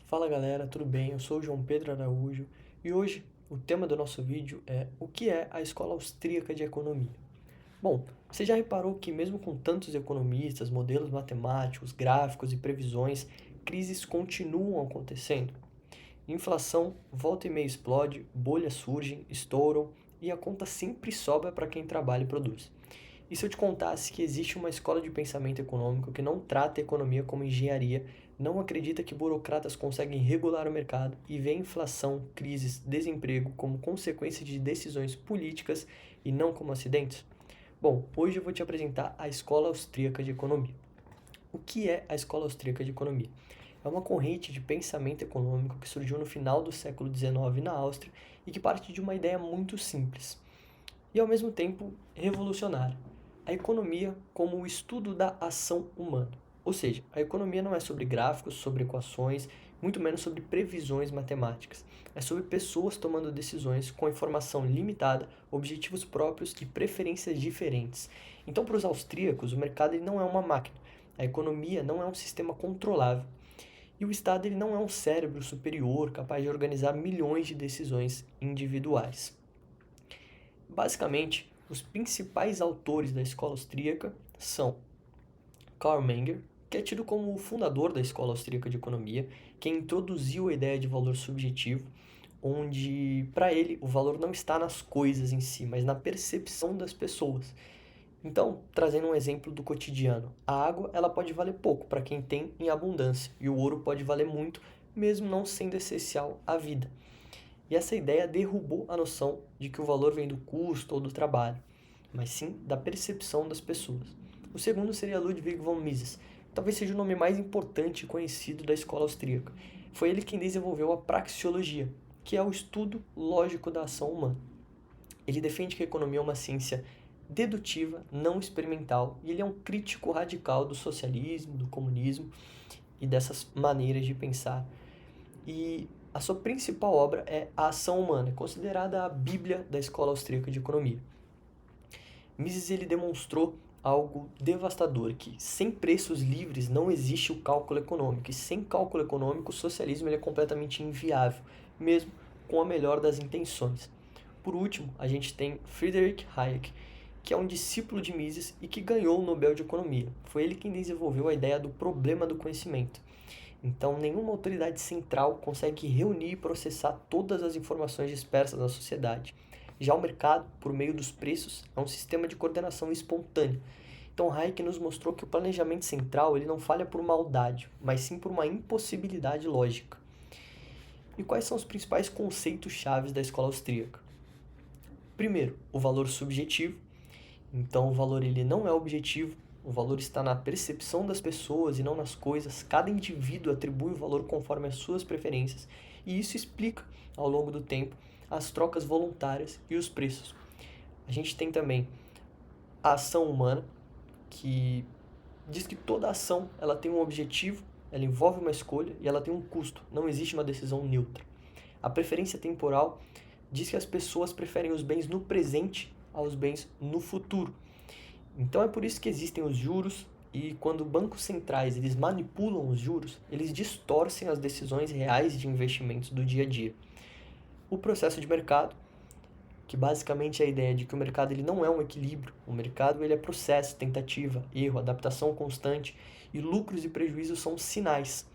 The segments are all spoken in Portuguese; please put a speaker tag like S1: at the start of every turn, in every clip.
S1: Fala galera, tudo bem? Eu sou o João Pedro Araújo e hoje o tema do nosso vídeo é o que é a Escola Austríaca de Economia. Bom, você já reparou que mesmo com tantos economistas, modelos matemáticos, gráficos e previsões, crises continuam acontecendo? Inflação volta e meia explode, bolhas surgem, estouram e a conta sempre sobra para quem trabalha e produz. E se eu te contasse que existe uma escola de pensamento econômico que não trata a economia como engenharia, não acredita que burocratas conseguem regular o mercado e vê inflação, crises, desemprego como consequência de decisões políticas e não como acidentes? Bom, hoje eu vou te apresentar a Escola Austríaca de Economia. O que é a Escola Austríaca de Economia? É uma corrente de pensamento econômico que surgiu no final do século XIX na Áustria e que parte de uma ideia muito simples e, ao mesmo tempo, revolucionária: a economia como o estudo da ação humana. Ou seja, a economia não é sobre gráficos, sobre equações, muito menos sobre previsões matemáticas. É sobre pessoas tomando decisões com informação limitada, objetivos próprios e preferências diferentes. Então, para os austríacos, o mercado ele não é uma máquina. A economia não é um sistema controlável. E o Estado ele não é um cérebro superior capaz de organizar milhões de decisões individuais. Basicamente, os principais autores da escola austríaca são Karl Menger, que é tido como o fundador da escola austríaca de economia, quem introduziu a ideia de valor subjetivo, onde para ele o valor não está nas coisas em si, mas na percepção das pessoas. Então, trazendo um exemplo do cotidiano, a água ela pode valer pouco para quem tem em abundância, e o ouro pode valer muito, mesmo não sendo essencial à vida. E essa ideia derrubou a noção de que o valor vem do custo ou do trabalho, mas sim da percepção das pessoas. O segundo seria Ludwig von Mises, talvez seja o nome mais importante e conhecido da escola austríaca. Foi ele quem desenvolveu a praxeologia, que é o estudo lógico da ação humana. Ele defende que a economia é uma ciência dedutiva, não experimental, e ele é um crítico radical do socialismo, do comunismo e dessas maneiras de pensar. E a sua principal obra é A Ação Humana, considerada a Bíblia da Escola Austríaca de Economia. Mises ele demonstrou algo devastador, que sem preços livres não existe o cálculo econômico, e sem cálculo econômico o socialismo ele é completamente inviável, mesmo com a melhor das intenções. Por último, a gente tem Friedrich Hayek, que é um discípulo de Mises e que ganhou o Nobel de Economia. Foi ele quem desenvolveu a ideia do problema do conhecimento. Então, nenhuma autoridade central consegue reunir e processar todas as informações dispersas na sociedade. Já o mercado, por meio dos preços, é um sistema de coordenação espontâneo. Então, Hayek nos mostrou que o planejamento central ele não falha por maldade, mas sim por uma impossibilidade lógica. E quais são os principais conceitos chaves da escola austríaca? Primeiro, o valor subjetivo. Então, o valor ele não é objetivo, o valor está na percepção das pessoas e não nas coisas. Cada indivíduo atribui o valor conforme as suas preferências, e isso explica, ao longo do tempo, as trocas voluntárias e os preços. A gente tem também a ação humana, que diz que toda ação ela tem um objetivo, ela envolve uma escolha e ela tem um custo. Não existe uma decisão neutra. A preferência temporal diz que as pessoas preferem os bens no presente aos bens no futuro. Então é por isso que existem os juros, e quando bancos centrais eles manipulam os juros, eles distorcem as decisões reais de investimentos do dia a dia. O processo de mercado, que basicamente é a ideia de que o mercado ele não é um equilíbrio, o mercado ele é processo, tentativa, erro, adaptação constante, e lucros e prejuízos são sinais.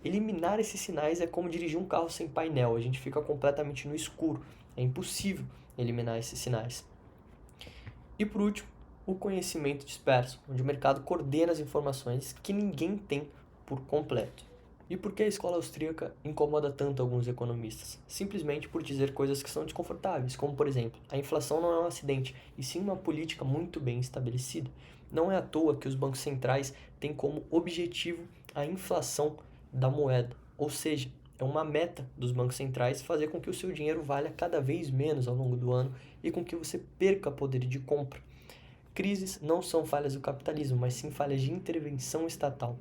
S1: Eliminar esses sinais é como dirigir um carro sem painel, a gente fica completamente no escuro, é impossível eliminar esses sinais. E por último, o conhecimento disperso, onde o mercado coordena as informações que ninguém tem por completo. E por que a escola austríaca incomoda tanto alguns economistas? Simplesmente por dizer coisas que são desconfortáveis, como por exemplo, a inflação não é um acidente, e sim uma política muito bem estabelecida. Não é à toa que os bancos centrais têm como objetivo a inflação da moeda, ou seja, é uma meta dos bancos centrais fazer com que o seu dinheiro valha cada vez menos ao longo do ano e com que você perca poder de compra. Crises não são falhas do capitalismo, mas sim falhas de intervenção estatal.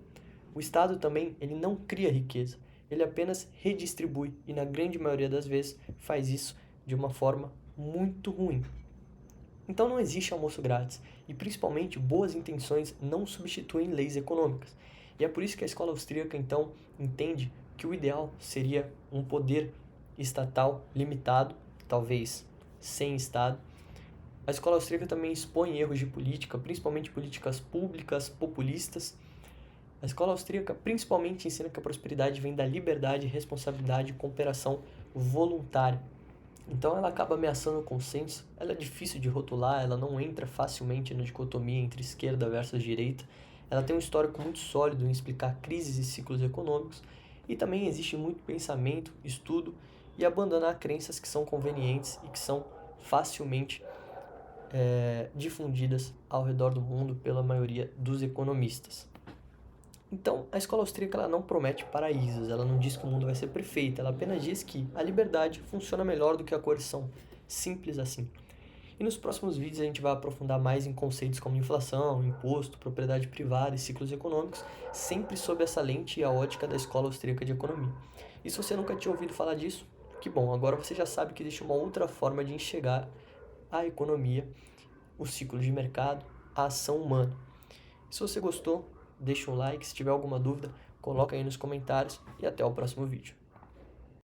S1: O Estado também ele não cria riqueza, ele apenas redistribui e, na grande maioria das vezes, faz isso de uma forma muito ruim. Então não existe almoço grátis, e principalmente boas intenções não substituem leis econômicas. E é por isso que a escola austríaca então entende que o ideal seria um poder estatal limitado, talvez sem Estado. A escola austríaca também expõe erros de política, principalmente políticas públicas populistas. A escola austríaca principalmente ensina que a prosperidade vem da liberdade, responsabilidade e cooperação voluntária. Então ela acaba ameaçando o consenso, ela é difícil de rotular, ela não entra facilmente na dicotomia entre esquerda versus direita. Ela tem um histórico muito sólido em explicar crises e ciclos econômicos, e também existe muito pensamento, estudo e abandonar crenças que são convenientes e que são facilmente difundidas ao redor do mundo pela maioria dos economistas. Então, a escola austríaca ela não promete paraísos, ela não diz que o mundo vai ser perfeito, ela apenas diz que a liberdade funciona melhor do que a coerção. Simples assim. E nos próximos vídeos a gente vai aprofundar mais em conceitos como inflação, imposto, propriedade privada e ciclos econômicos, sempre sob essa lente e a ótica da escola austríaca de economia. E se você nunca tinha ouvido falar disso, que bom, agora você já sabe que existe uma outra forma de enxergar a economia, o ciclo de mercado, a ação humana. Se você gostou, deixa um like, se tiver alguma dúvida, coloca aí nos comentários e até o próximo vídeo.